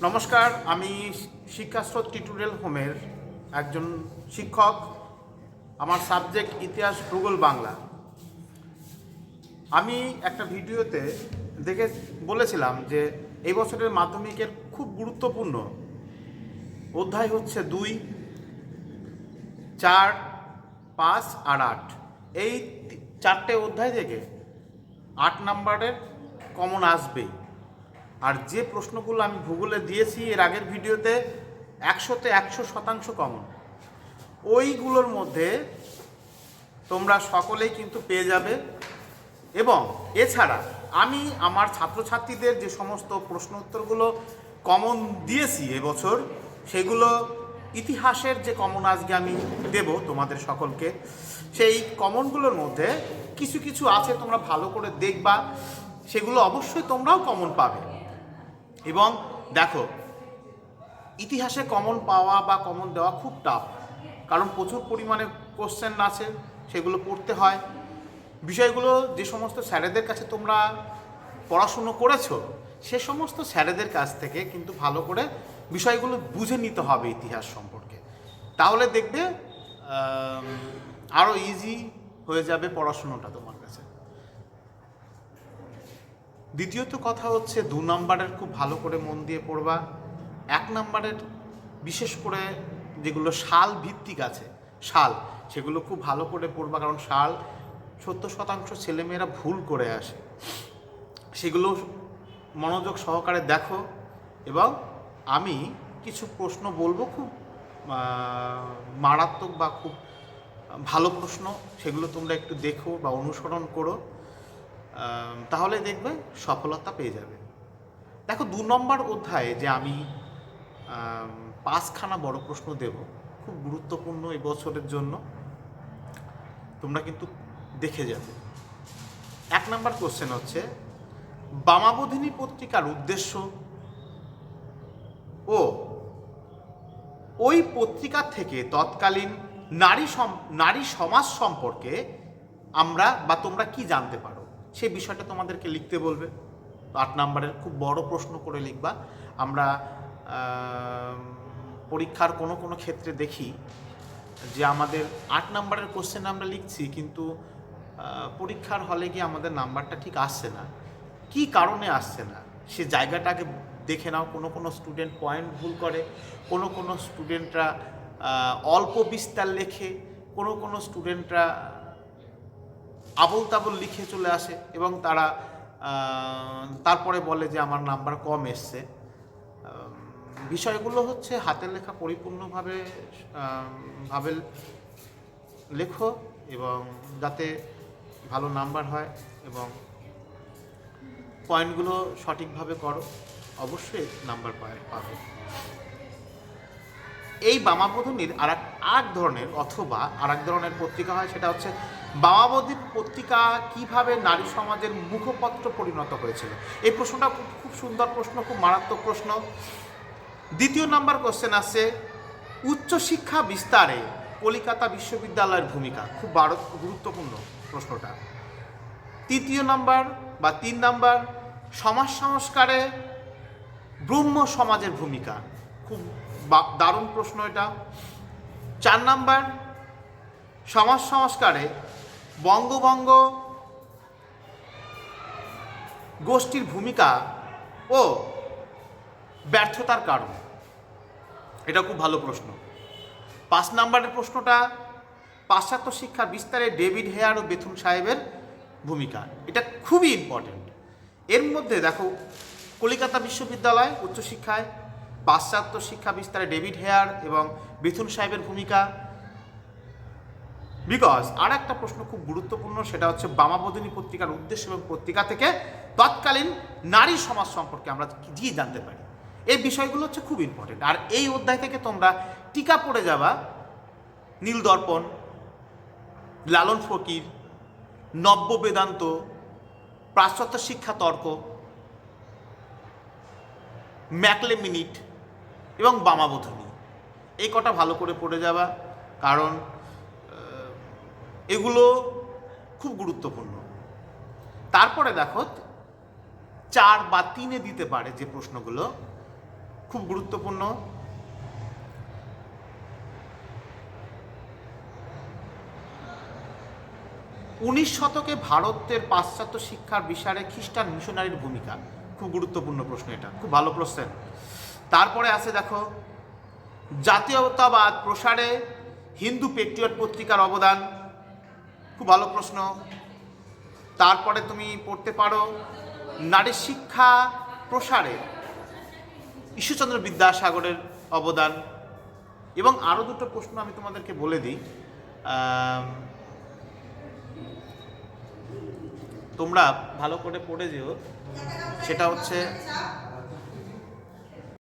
নমস্কার, আমি শিক্ষাস্রোত টিউটোরিয়াল হোমের একজন শিক্ষক। আমার সাবজেক্ট ইতিহাস, ভূগোল, বাংলা। আমি একটা ভিডিওতে দেখে বলেছিলাম যে এই বছরের মাধ্যমিকের খুব গুরুত্বপূর্ণ অধ্যায় হচ্ছে 2, 4, 5 আর 8। এই 4টে অধ্যায় থেকে 8 নম্বরের কমন আসবেই। আর যে প্রশ্নগুলো আমি ভূগোলে দিয়েছি এর আগের ভিডিওতে 100তে 100% কমন, ওইগুলোর মধ্যে তোমরা সকলেই কিন্তু পেয়ে যাবে। এবং এছাড়া আমি আমার ছাত্রছাত্রীদের যে সমস্ত প্রশ্ন উত্তরগুলো কমন দিয়েছি এবছর, সেগুলো ইতিহাসের যে কমন আজকে আমি দেব তোমাদের সকলকে, সেই কমনগুলোর মধ্যে কিছু কিছু আছে, তোমরা ভালো করে দেখবা, সেগুলো অবশ্যই তোমরাও কমন পাবে। এবং দেখো, ইতিহাসে কমন পাওয়া বা কমন দেওয়া খুব টাফ, কারণ প্রচুর পরিমাণে কোশ্চেন আছে, সেগুলো পড়তে হয়। বিষয়গুলো যে সমস্ত স্যারেদের কাছে তোমরা পড়াশুনো করেছো, সে সমস্ত স্যারেদের কাছ থেকে কিন্তু ভালো করে বিষয়গুলো বুঝে নিতে হবে ইতিহাস সম্পর্কে। তাহলে দেখবে আরও ইজি হয়ে যাবে পড়াশুনোটা তোমার কাছে। দ্বিতীয়ত কথা হচ্ছে 2 নম্বরের খুব ভালো করে মন দিয়ে পড়বা। 1 নম্বরের বিশেষ করে যেগুলো সাল ভিত্তিক আছে, সেগুলো খুব ভালো করে পড়বা, কারণ 70% ছেলেমেয়েরা ভুল করে আসে। সেগুলো মনোযোগ সহকারে দেখো। এবং আমি কিছু প্রশ্ন বলবো, খুব মারাত্মক বা খুব ভালো প্রশ্ন, সেগুলো তোমরা একটু দেখো বা অনুসরণ করো, তাহলে দেখবে সফলতা পেয়ে যাবে। দেখো, 2 নম্বর অধ্যায়ে যে আমি 5খানা বড় প্রশ্ন দেব, খুব গুরুত্বপূর্ণ এই বছরের জন্য, তোমরা কিন্তু দেখে যাবে। 1 নম্বর কোশ্চেন হচ্ছে, বামাবোধিনী পত্রিকার উদ্দেশ্য ও ওই পত্রিকা থেকে তৎকালীন নারী সমাজ সম্পর্কে আমরা বা তোমরা কি জানতে পারো, সেই বিষয়টা তোমাদেরকে লিখতে বলবে। তো 8 নম্বরের খুব বড় প্রশ্ন করে লিখবা। আমরা পরীক্ষার কোনো ক্ষেত্রে দেখি যে আমাদের 8 নম্বরের কোশ্চেন আমরা লিখছি, কিন্তু পরীক্ষার হলে গিয়ে আমাদের নাম্বারটা ঠিক আসছে না। কি কারণে আসছে না, সে জায়গাটাকে দেখে নাও। কোনো স্টুডেন্ট পয়েন্ট ভুল করে, কোনো স্টুডেন্টরা অল্প বিস্তার লেখে, কোনো স্টুডেন্টরা আবল তাবল লিখে চলে আসে এবং তারা তারপরে বলে যে আমার নাম্বার কম এসছে। বিষয়গুলো হচ্ছে হাতের লেখা পরিপূর্ণভাবে লেখো, এবং যাতে ভালো নাম্বার হয় এবং পয়েন্টগুলো সঠিকভাবে করো, অবশ্যই নাম্বার পাবে। এই বামাবোধিনীর আর এক ধরনের পত্রিকা হয়, সেটা হচ্ছে বামাবোধিনী পত্রিকা কিভাবে নারী সমাজের মুখপত্র পরিণত হয়েছিল। এই প্রশ্নটা খুব সুন্দর প্রশ্ন, খুব মারাত্মক প্রশ্ন। 2 নম্বর কোশ্চেন আসছে, উচ্চশিক্ষা বিস্তারে কলিকাতা বিশ্ববিদ্যালয়ের ভূমিকা, খুব গুরুত্বপূর্ণ প্রশ্নটা। 3 নম্বর, সমাজ সংস্কারে ব্রহ্ম সমাজের ভূমিকা, খুব দারুণ প্রশ্ন এটা। 4 নম্বর, সমাজ সংস্কারে বঙ্গভঙ্গ গোষ্ঠীর ভূমিকা ও ব্যর্থতার কারণ, এটা খুব ভালো প্রশ্ন। 5 নম্বরের প্রশ্নটা, পাশ্চাত্য শিক্ষার বিস্তারে ডেভিড হেয়ার ও বেথুন সাহেবের ভূমিকা, এটা খুবই ইম্পর্টেন্ট। এর মধ্যে দেখো, কলিকাতা বিশ্ববিদ্যালয় উচ্চশিক্ষায় পাশ্চাত্য শিক্ষা বিস্তারে ডেভিড হেয়ার এবং বেথুন সাহেবের ভূমিকা। বিকজ আর একটা প্রশ্ন খুব গুরুত্বপূর্ণ, সেটা হচ্ছে বামাবোধিনী পত্রিকার উদ্দেশ্য এবং পত্রিকা থেকে তৎকালীন নারী সমাজ সম্পর্কে আমরা কি জানতে পারি। এই বিষয়গুলো হচ্ছে খুব ইম্পর্টেন্ট। আর এই অধ্যায় থেকে তোমরা টিকা পড়ে যাবা নীল দর্পণ, লালন ফকির, নব্য বেদান্ত, পাশ্চাত্য শিক্ষা তর্ক, ম্যাকলে মিনিট এবং বামাবোধিনী, এই কটা ভালো করে পড়ে যাবা, কারণ এগুলো খুব গুরুত্বপূর্ণ। তারপরে দেখো, 4 বা 3-এ দিতে পারে যে প্রশ্নগুলো, খুব গুরুত্বপূর্ণ। উনিশ শতকে ভারতের পাশ্চাত্য শিক্ষার বিসারে খ্রিস্টান মিশনারির ভূমিকা, খুব গুরুত্বপূর্ণ প্রশ্ন, এটা খুব ভালো প্রশ্ন। তারপরে আছে দেখো জাতীয়তাবাদ প্রসারে হিন্দু পেট্রিয়ট পত্রিকার অবদান, খুব ভালো প্রশ্ন। তারপরে তুমি পড়তে পারো নারী শিক্ষা প্রসারে ঈশ্বরচন্দ্র বিদ্যাসাগরের অবদান। এবং আরও দুটো প্রশ্ন আমি তোমাদেরকে বলে দিই, তোমরা ভালো করে পড়ে যেও। সেটা হচ্ছে